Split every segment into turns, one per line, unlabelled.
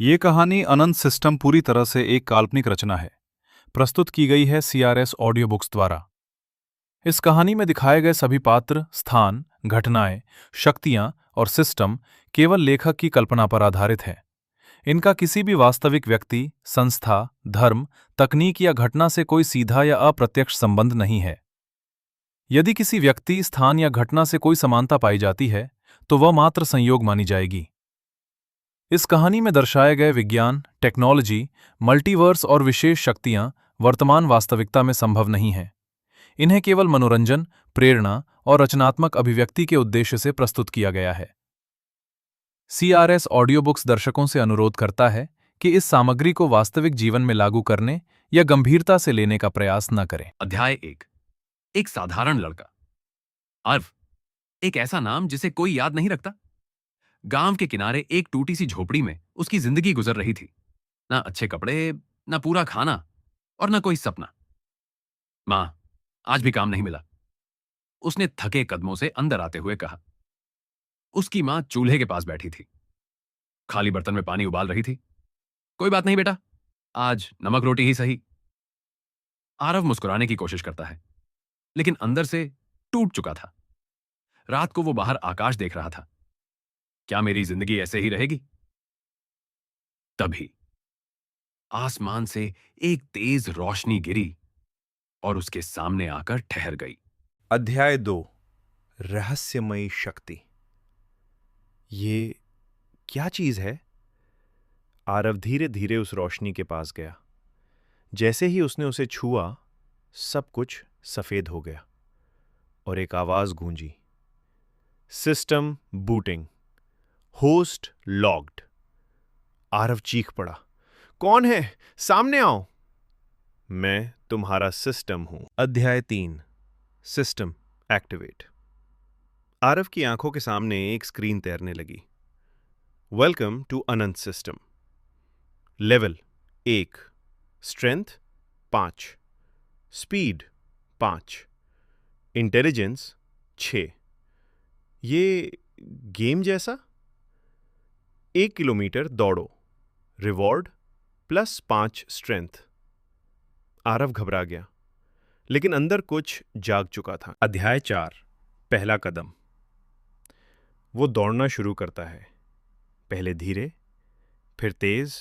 ये कहानी अनंत सिस्टम पूरी तरह से एक काल्पनिक रचना है। प्रस्तुत की गई है CRS ऑडियो बुक्स द्वारा। इस कहानी में दिखाए गए सभी पात्र, स्थान, घटनाएं, शक्तियां और सिस्टम केवल लेखक की कल्पना पर आधारित हैं। इनका किसी भी वास्तविक व्यक्ति, संस्था, धर्म, तकनीक या घटना से कोई सीधा या अप्रत्यक्ष संबंध नहीं है। यदि किसी व्यक्ति, स्थान या घटना से कोई समानता पाई जाती है, तो वह मात्र संयोग मानी जाएगी। इस कहानी में दर्शाए गए विज्ञान, टेक्नोलॉजी, मल्टीवर्स और विशेष शक्तियां वर्तमान वास्तविकता में संभव नहीं हैं। इन्हें केवल मनोरंजन, प्रेरणा और रचनात्मक अभिव्यक्ति के उद्देश्य से प्रस्तुत किया गया है। CRS ऑडियो बुक्स दर्शकों से अनुरोध करता है कि इस सामग्री को वास्तविक जीवन में लागू करने या गंभीरता से लेने का प्रयास न करें।
अध्याय 1। एक साधारण लड़का। अर्व, एक ऐसा नाम जिसे कोई याद नहीं रखता। गांव के किनारे एक टूटी सी झोपड़ी में उसकी जिंदगी गुजर रही थी। ना अच्छे कपड़े, ना पूरा खाना और ना कोई सपना। मां, आज भी काम नहीं मिला, उसने थके कदमों से अंदर आते हुए कहा। उसकी मां चूल्हे के पास बैठी थी, खाली बर्तन में पानी उबाल रही थी। कोई बात नहीं बेटा, आज नमक रोटी ही सही। आरव मुस्कुराने की कोशिश करता है, लेकिन अंदर से टूट चुका था। रात को वो बाहर आकाश देख रहा था। क्या मेरी जिंदगी ऐसे ही रहेगी? तभी आसमान से एक तेज रोशनी गिरी और उसके सामने आकर ठहर गई।
अध्याय 2। रहस्यमयी शक्ति। ये क्या चीज है? आरव धीरे धीरे उस रोशनी के पास गया। जैसे ही उसने उसे छुआ, सब कुछ सफेद हो गया और एक आवाज गूंजी। System booting, host logged. Aarav चीख पड़ा, कौन है? सामने आओ। मैं तुम्हारा सिस्टम हूं। अध्याय 3। System activate. आरव की आंखों के सामने एक स्क्रीन तैरने लगी। Welcome to Anant system. Level 1, strength 5, speed 5, intelligence 6। ये गेम जैसा? 1 किलोमीटर दौड़ो, रिवॉर्ड +5 स्ट्रेंथ। आरव घबरा गया, लेकिन अंदर कुछ जाग चुका था। अध्याय 4। पहला कदम। वो दौड़ना शुरू करता है, पहले धीरे, फिर तेज,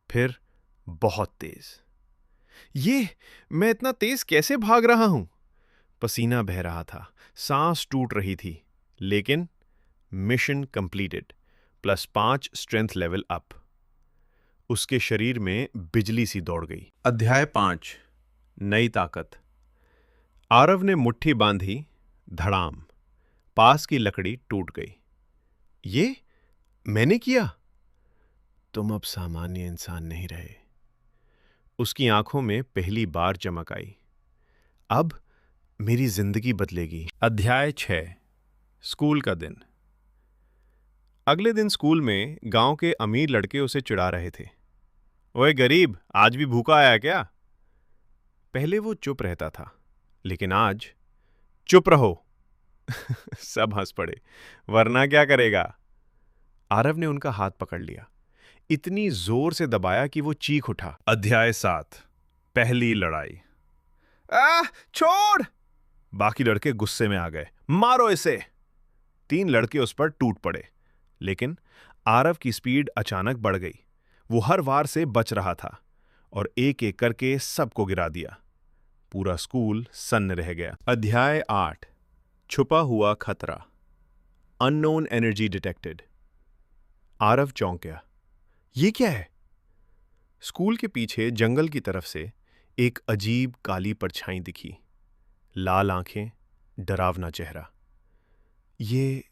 फिर बहुत तेज। मैं इतना तेज कैसे भाग रहा हूं? पसीना बह रहा था, सांस टूट रही थी, लेकिन mission completed, +5 strength level up. उसके शरीर में बिजली सी दौड़ गई। अध्याय 5। नई ताकत। आरव ने मुट्ठी बांधी, धड़ाम, पास की लकड़ी टूट गई। ये मैंने किया? तुम अब सामान्य इंसान नहीं रहे। उसकी आंखों में पहली बार चमक आई। अब मेरी जिंदगी बदलेगी। अध्याय 6। स्कूल का दिन। अगले दिन स्कूल में गांव के अमीर लड़के उसे चिढ़ा रहे थे। ओए गरीब, आज भी भूखा आया क्या? पहले वो चुप रहता था, लेकिन आज चुप रहो। सब हंस पड़े। वरना क्या करेगा? आरव ने उनका हाथ पकड़ लिया, इतनी जोर से दबाया कि वो चीख उठा। अध्याय 7। पहली लड़ाई। छोड़! बाकी लड़के गुस्से में आ गए। मारो इसे! 3 लड़के उस पर टूट पड़े, लेकिन आरव की स्पीड अचानक बढ़ गई। वो हर वार से बच रहा था और एक एक करके सबको गिरा दिया। पूरा स्कूल सन्न रह गया। अध्याय 8। छुपा हुआ खतरा। Unknown energy detected. आरव चौंक गया। ये क्या है? स्कूल के पीछे जंगल की तरफ से एक अजीब काली परछाई दिखी। लाल आंखें, डरावना चेहरा। ये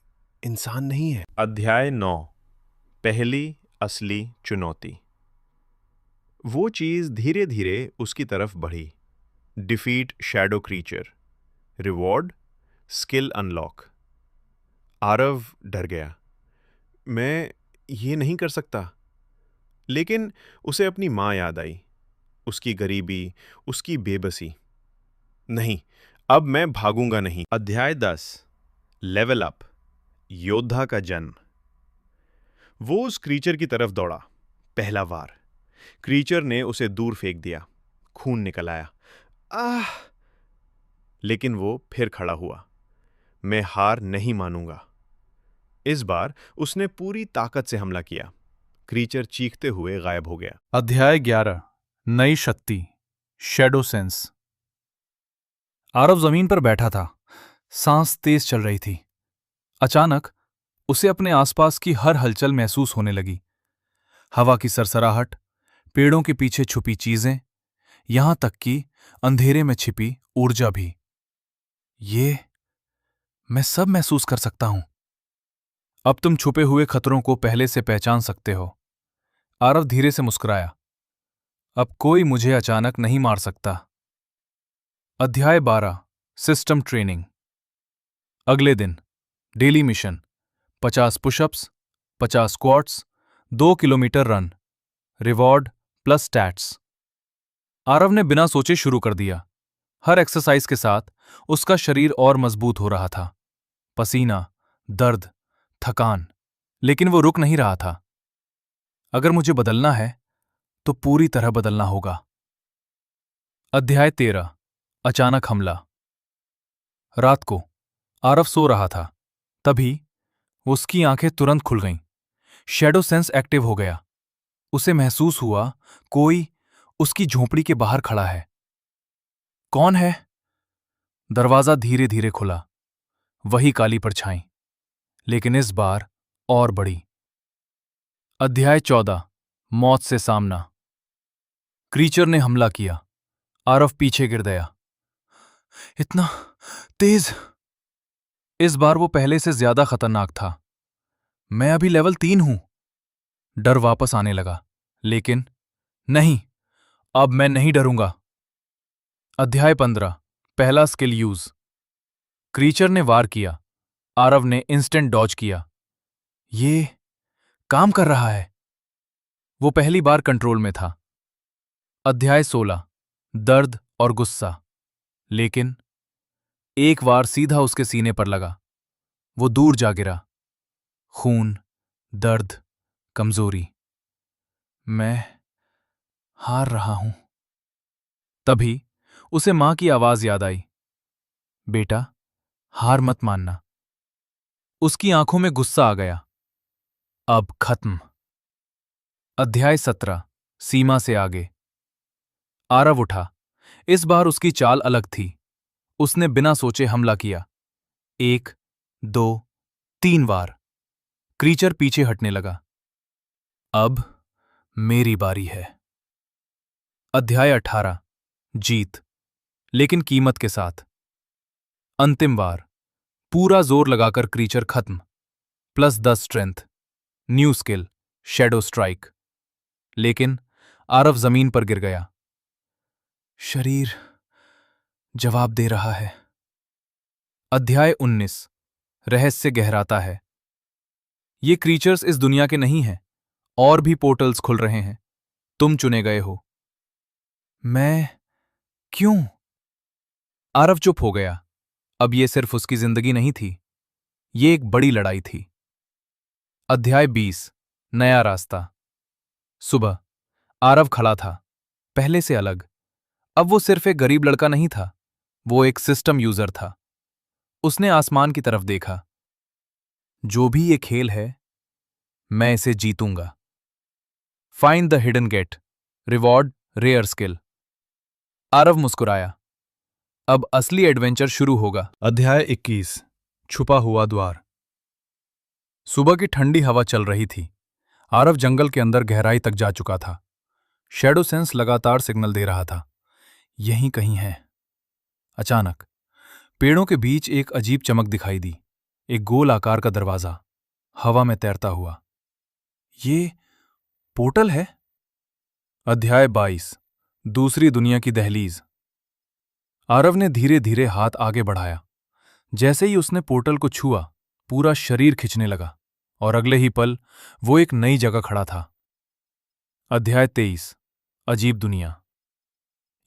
इंसान नहीं है। अध्याय 9। पहली असली चुनौती। वो चीज धीरे धीरे उसकी तरफ बढ़ी। Defeat shadow creature, reward skill unlock. Aarav डर गया। मैं ये नहीं कर सकता। लेकिन उसे अपनी मां याद आई, उसकी गरीबी, उसकी बेबसी। नहीं, अब मैं भागूंगा नहीं। अध्याय 10। लेवल अप, योद्धा का जन्म। वो उस क्रीचर की तरफ दौड़ा, पहला वार। क्रीचर ने उसे दूर फेंक दिया। खून निकल आया। आह! लेकिन वो फिर खड़ा हुआ। मैं हार नहीं मानूंगा। इस बार उसने पूरी ताकत से हमला किया। क्रीचर चीखते हुए गायब हो गया।
अध्याय 11 नई शक्ति शैडो सेंस। आरव जमीन पर बैठा था। सांस तेज चल रही थी। अचानक उसे अपने आसपास की हर हलचल महसूस होने लगी। हवा की सरसराहट, पेड़ों के पीछे छुपी चीजें, यहां तक कि अंधेरे में छिपी ऊर्जा भी। ये मैं सब महसूस कर सकता हूं। अब तुम छुपे हुए खतरों को पहले से पहचान सकते हो। आरव धीरे से मुस्कुराया। अब कोई मुझे अचानक नहीं मार सकता। अध्याय 12 सिस्टम ट्रेनिंग। अगले दिन daily mission 50 pushups, 50 squats, 2 kilometre run, reward plus stats. Aarav ने बिना सोचे शुरू कर दिया। हर एक्सरसाइज के साथ उसका शरीर और मजबूत हो रहा था। पसीना, दर्द, थकान, लेकिन वो रुक नहीं रहा था। अगर मुझे बदलना है तो पूरी तरह बदलना होगा। अध्याय 13 अचानक हमला। रात को आरव सो रहा था। तभी उसकी आंखें तुरंत खुल गईं। शैडो सेंस एक्टिव हो गया। उसे महसूस हुआ कोई उसकी झोंपड़ी के बाहर खड़ा है। कौन है? दरवाजा धीरे धीरे खुला। वही काली परछाई, लेकिन इस बार और बड़ी। अध्याय 14 मौत से सामना। क्रीचर ने हमला किया। आरव पीछे गिर गया। इतना तेज! इस बार वो पहले से ज्यादा खतरनाक था। मैं अभी लेवल 3 हूं। डर वापस आने लगा, लेकिन नहीं, अब मैं नहीं डरूंगा। अध्याय 15 पहला स्किल यूज। क्रीचर ने वार किया। आरव ने इंस्टेंट डॉज किया। ये काम कर रहा है। वो पहली बार कंट्रोल में था। अध्याय 16 दर्द और गुस्सा। लेकिन एक वार सीधा उसके सीने पर लगा। वो दूर जा गिरा। खून, दर्द, कमजोरी। मैं हार रहा हूं। तभी उसे मां की आवाज याद आई। बेटा, हार मत मानना। उसकी आंखों में गुस्सा आ गया। अब खत्म। अध्याय 17 सीमा से आगे। आरव उठा। इस बार उसकी चाल अलग थी। उसने बिना सोचे हमला किया। 1, 2, 3 वार। क्रीचर पीछे हटने लगा। अब मेरी बारी है। अध्याय 18 जीत, लेकिन कीमत के साथ। अंतिम वार। पूरा जोर लगाकर क्रीचर खत्म। Plus 10 strength. New skill shadow strike. लेकिन आरव जमीन पर गिर गया। शरीर जवाब दे रहा है। अध्याय 19 रहस्य गहराता है। ये क्रीचर्स इस दुनिया के नहीं हैं। और भी पोर्टल्स खुल रहे हैं। तुम चुने गए हो। मैं क्यों? आरव चुप हो गया। अब ये सिर्फ उसकी जिंदगी नहीं थी, ये एक बड़ी लड़ाई थी। अध्याय 20 नया रास्ता। सुबह आरव खड़ा था, पहले से अलग। अब वो सिर्फ एक गरीब लड़का नहीं था, वो एक सिस्टम यूजर था। उसने आसमान की तरफ देखा। जो भी ये खेल है, मैं इसे जीतूंगा। Find the hidden gate, reward rare skill. Aarav मुस्कुराया। अब असली एडवेंचर शुरू होगा। अध्याय 21 छुपा हुआ द्वार। सुबह की ठंडी हवा चल रही थी। आरव जंगल के अंदर गहराई तक जा चुका था। शैडो सेंस लगातार सिग्नल दे रहा था, यहीं कहीं है। अचानक पेड़ों के बीच एक अजीब चमक दिखाई दी। एक गोल आकार का दरवाजा, हवा में तैरता हुआ। ये पोर्टल है। अध्याय 22 दूसरी दुनिया की दहलीज। आरव ने धीरे धीरे हाथ आगे बढ़ाया। जैसे ही उसने पोर्टल को छुआ, पूरा शरीर खिंचने लगा और अगले ही पल वो एक नई जगह खड़ा था। अध्याय 23 अजीब दुनिया।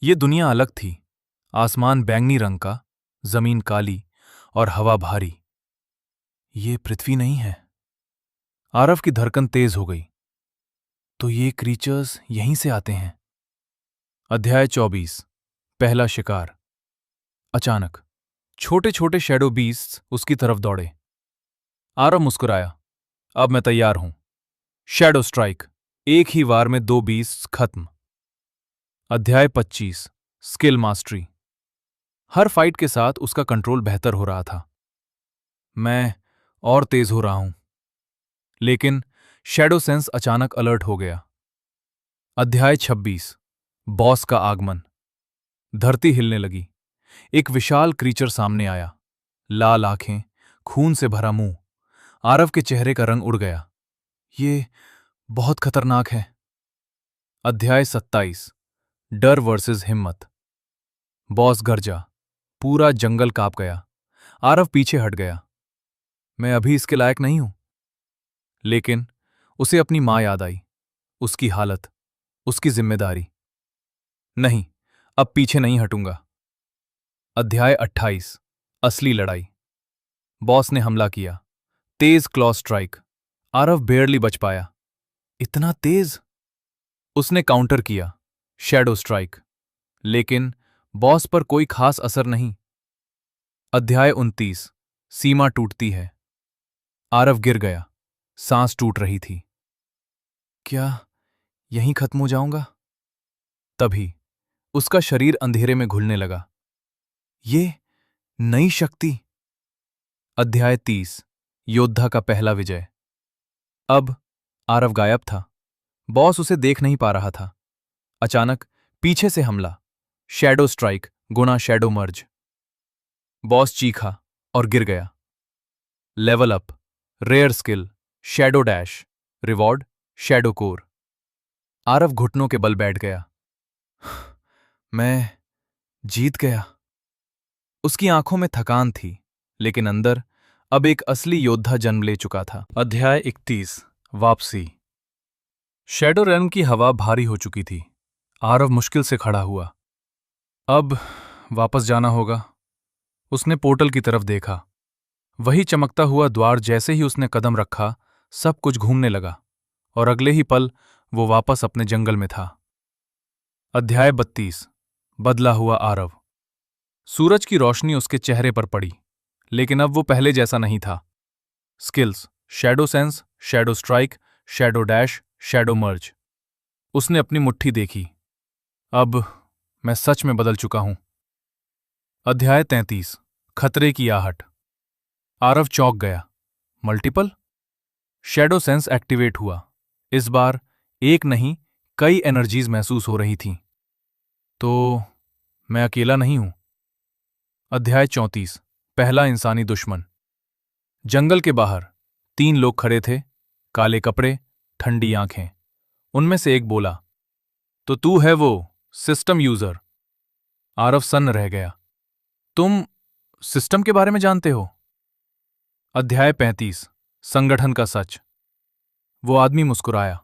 ये दुनिया अलग थी। आसमान बैंगनी रंग का, जमीन काली और हवा भारी। ये पृथ्वी नहीं है। आरव की धड़कन तेज हो गई। तो ये क्रीचर्स यहीं से आते हैं। अध्याय 24। पहला शिकार। अचानक छोटे छोटे शैडो बीस्ट्स उसकी तरफ दौड़े। आरव मुस्कुराया। अब मैं तैयार हूं। Shadow strike. एक ही वार में 2 बीस्ट्स खत्म। अध्याय 25। Skill mastery. हर फाइट के साथ उसका कंट्रोल बेहतर हो रहा था। मैं और तेज हो रहा हूं। लेकिन शैडो सेंस अचानक अलर्ट हो गया। अध्याय 26। बॉस का आगमन। धरती हिलने लगी। एक विशाल क्रीचर सामने आया। लाल आंखें, खून से भरा मुंह। आरव के चेहरे का रंग उड़ गया। ये बहुत खतरनाक है। अध्याय 27। डर वर्सेस हिम्मत। बॉस गरजा। पूरा जंगल कांप गया। आरव पीछे हट गया। मैं अभी इसके लायक नहीं हूं। लेकिन उसे अपनी मां याद आई। उसकी हालत, उसकी जिम्मेदारी। नहीं, अब पीछे नहीं हटूंगा। अध्याय 28। असली लड़ाई। बॉस ने हमला किया। तेज क्लॉ स्ट्राइक। आरव बेयरली बच पाया। इतना तेज। उसने काउंटर किया। Shadow strike. लेकिन बॉस पर कोई खास असर नहीं। अध्याय 29। सीमा टूटती है। आरव गिर गया। सांस टूट रही थी। क्या यहीं खत्म हो जाऊंगा? तभी उसका शरीर अंधेरे में घुलने लगा। ये नई शक्ति। अध्याय 30। योद्धा का पहला विजय। अब आरव गायब था। बॉस उसे देख नहीं पा रहा था। अचानक पीछे से हमला। शैडो स्ट्राइक गुना शैडो मर्ज। बॉस चीखा और गिर गया। Level up. Rare skill shadow dash. Reward shadow core. Aarav घुटनों के बल बैठ गया। मैं जीत गया। उसकी आंखों में थकान थी, लेकिन अंदर अब एक असली योद्धा जन्म ले चुका था। अध्याय 31। वापसी। शैडो रन की हवा भारी हो चुकी थी। आरव मुश्किल से खड़ा हुआ। अब वापस जाना होगा। उसने पोर्टल की तरफ देखा। वही चमकता हुआ द्वार। जैसे ही उसने कदम रखा, सब कुछ घूमने लगा और अगले ही पल वो वापस अपने जंगल में था। अध्याय 32। बदला हुआ आरव। सूरज की रोशनी उसके चेहरे पर पड़ी, लेकिन अब वो पहले जैसा नहीं था। Skills shadow sense, shadow strike, shadow dash, shadow merge. उसने अपनी मुट्ठी देखी। अब मैं सच में बदल चुका हूं। अध्याय 33। खतरे की आहट। आरव चौंक गया। मल्टीपल शैडो सेंस एक्टिवेट हुआ। इस बार एक नहीं, कई एनर्जीज महसूस हो रही थीं। तो मैं अकेला नहीं हूं। अध्याय 34। पहला इंसानी दुश्मन। जंगल के बाहर 3 लोग खड़े थे। काले कपड़े, ठंडी आंखें। उनमें से एक बोला, तो तू है वो सिस्टम यूजर? आरव सन्न रह गया। तुम सिस्टम के बारे में जानते हो? अध्याय 35। संगठन का सच। वो आदमी मुस्कुराया।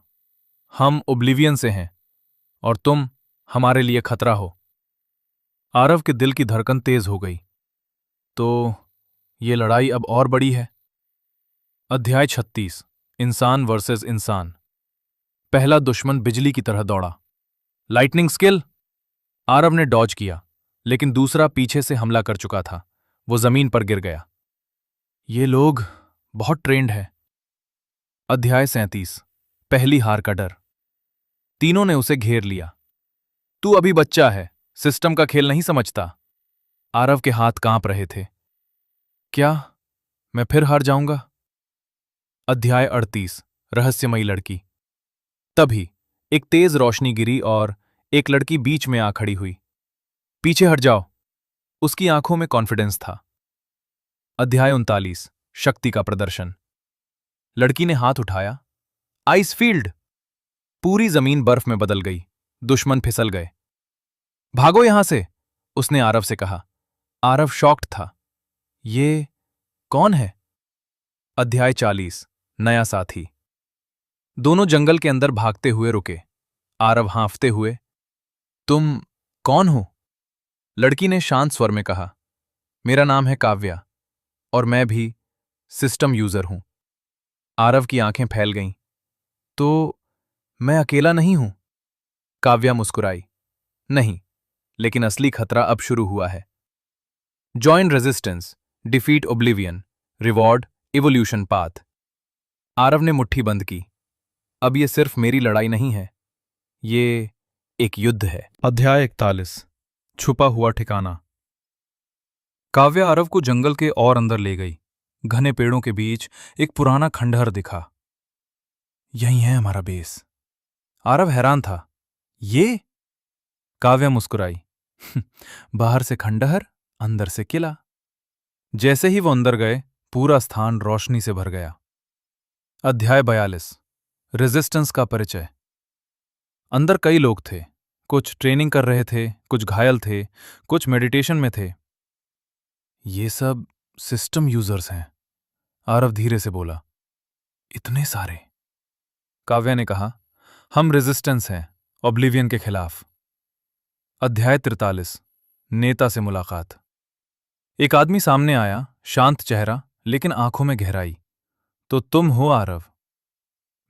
हम ओब्लिवियन से हैं और तुम हमारे लिए खतरा हो। आरव के दिल की धड़कन तेज हो गई। तो ये लड़ाई अब और बड़ी है। अध्याय 36। इंसान वर्सेस इंसान। पहला दुश्मन बिजली की तरह दौड़ा। Lightning skill. आरव ने डॉज किया, लेकिन दूसरा पीछे से हमला कर चुका था। वो जमीन पर गिर गया। ये लोग बहुत ट्रेंड हैं। अध्याय 37। पहली हार का डर। तीनों ने उसे घेर लिया। तू अभी बच्चा है, सिस्टम का खेल नहीं समझता। आरव के हाथ कांप रहे थे। क्या मैं फिर हार जाऊंगा? अध्याय 38। रहस्यमयी लड़की। तभी एक तेज रोशनी गिरी और एक लड़की बीच में आ खड़ी हुई। पीछे हट जाओ। उसकी आंखों में कॉन्फिडेंस था। अध्याय 39। शक्ति का प्रदर्शन। लड़की ने हाथ उठाया। Ice field. पूरी जमीन बर्फ में बदल गई। दुश्मन फिसल गए। भागो यहां से, उसने आरव से कहा। आरव शॉक्ड था। ये कौन है? अध्याय 40। नया साथी। दोनों जंगल के अंदर भागते हुए रुके। आरव हांफते हुए, तुम कौन हो? लड़की ने शांत स्वर में कहा, मेरा नाम है काव्या और मैं भी सिस्टम यूजर हूं। आरव की आंखें फैल गईं। तो मैं अकेला नहीं हूं। काव्या मुस्कुराई। नहीं, लेकिन असली खतरा अब शुरू हुआ है। Join resistance, defeat oblivion, reward evolution path. Aarav ने मुट्ठी बंद की। अब ये सिर्फ मेरी लड़ाई नहीं है, ये एक युद्ध है। अध्याय 41, छुपा हुआ ठिकाना। काव्या आरव को जंगल के और अंदर ले गई। घने पेड़ों के बीच एक पुराना खंडहर दिखा। यही है हमारा बेस। आरव हैरान था। ये? काव्या मुस्कुराई। बाहर से खंडहर, अंदर से किला। जैसे ही वो अंदर गए, पूरा स्थान रोशनी से भर गया। अध्याय 42, रेजिस्टेंस का परिचय। अंदर कई लोग थे। कुछ ट्रेनिंग कर रहे थे, कुछ घायल थे, कुछ मेडिटेशन में थे। ये सब सिस्टम यूजर्स हैं, आरव धीरे से बोला। इतने सारे? काव्या ने कहा, हम रेजिस्टेंस हैं, ओब्लिवियन के खिलाफ। अध्याय 43, नेता से मुलाकात। एक आदमी सामने आया, शांत चेहरा लेकिन आंखों में गहराई। तो तुम हो आरव?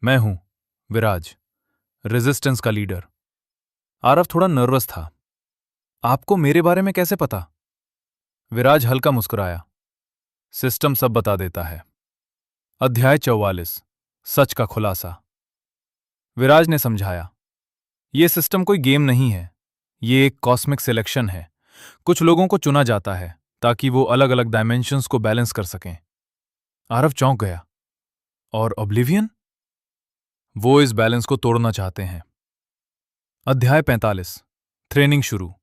मैं हूं, विराज, रेजिस्टेंस का लीडर। आरव थोड़ा नर्वस था। आपको मेरे बारे में कैसे पता? विराज हल्का मुस्कुराया। सिस्टम सब बता देता है। अध्याय 44, सच का खुलासा। विराज ने समझाया, यह सिस्टम कोई गेम नहीं है, ये एक कॉस्मिक सिलेक्शन है। कुछ लोगों को चुना जाता है ताकि वो अलग अलग डायमेंशंस को बैलेंस कर सकें। आरव चौंक गया। और ओब्लिवियन? वो इस बैलेंस को तोड़ना चाहते हैं। अध्याय 45, ट्रेनिंग शुरू।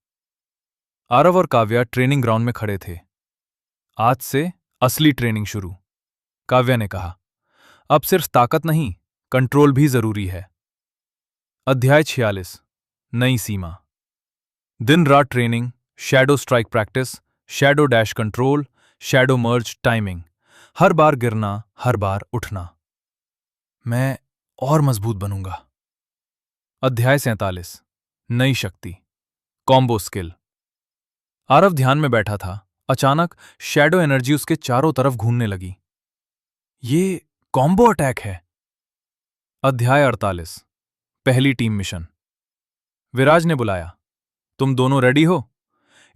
आरव और काव्या ट्रेनिंग ग्राउंड में खड़े थे। आज से असली ट्रेनिंग शुरू। काव्या ने कहा, अब सिर्फ ताकत नहीं, कंट्रोल भी जरूरी है। अध्याय 46, नई सीमा। दिन रात training, shadow strike practice, shadow dash control, shadow merge timing. हर बार गिरना, हर बार उठना। मैं और मजबूत बनूंगा। अध्याय 47, नई शक्ति, कॉम्बो स्किल। आरव ध्यान में बैठा था। अचानक शैडो एनर्जी उसके चारों तरफ घूमने लगी। ये कॉम्बो अटैक है। अध्याय 48, पहली टीम मिशन। विराज ने बुलाया, तुम दोनों रेडी हो?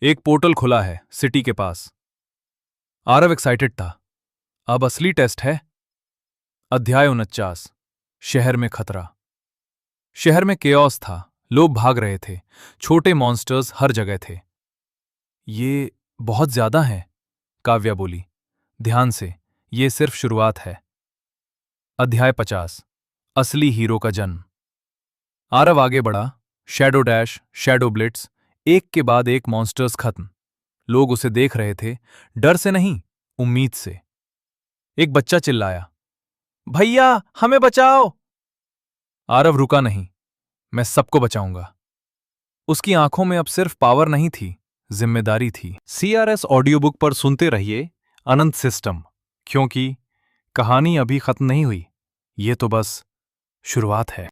एक पोर्टल खुला है सिटी के पास। आरव एक्साइटेड था। अब असली टेस्ट है। अध्याय 49, शहर में खतरा। शहर में केओस था, लोग भाग रहे थे, छोटे मॉन्स्टर्स हर जगह थे। ये बहुत ज्यादा है, काव्या बोली। ध्यान से, ये सिर्फ शुरुआत है। अध्याय 50, असली हीरो का जन्म। आरव आगे बढ़ा। शैडो डैश, शैडो ब्लिट्स, एक के बाद एक मॉन्स्टर्स खत्म। लोग उसे देख रहे थे, डर से नहीं, उम्मीद से। एक बच्चा चिल्लाया, भैया हमें बचाओ। आरव रुका नहीं, मैं सबको बचाऊंगा। उसकी आंखों में अब सिर्फ पावर नहीं थी, जिम्मेदारी थी। CRS ऑडियो बुक पर सुनते रहिए अनंत सिस्टम, क्योंकि कहानी अभी खत्म नहीं हुई, ये तो बस शुरुआत है।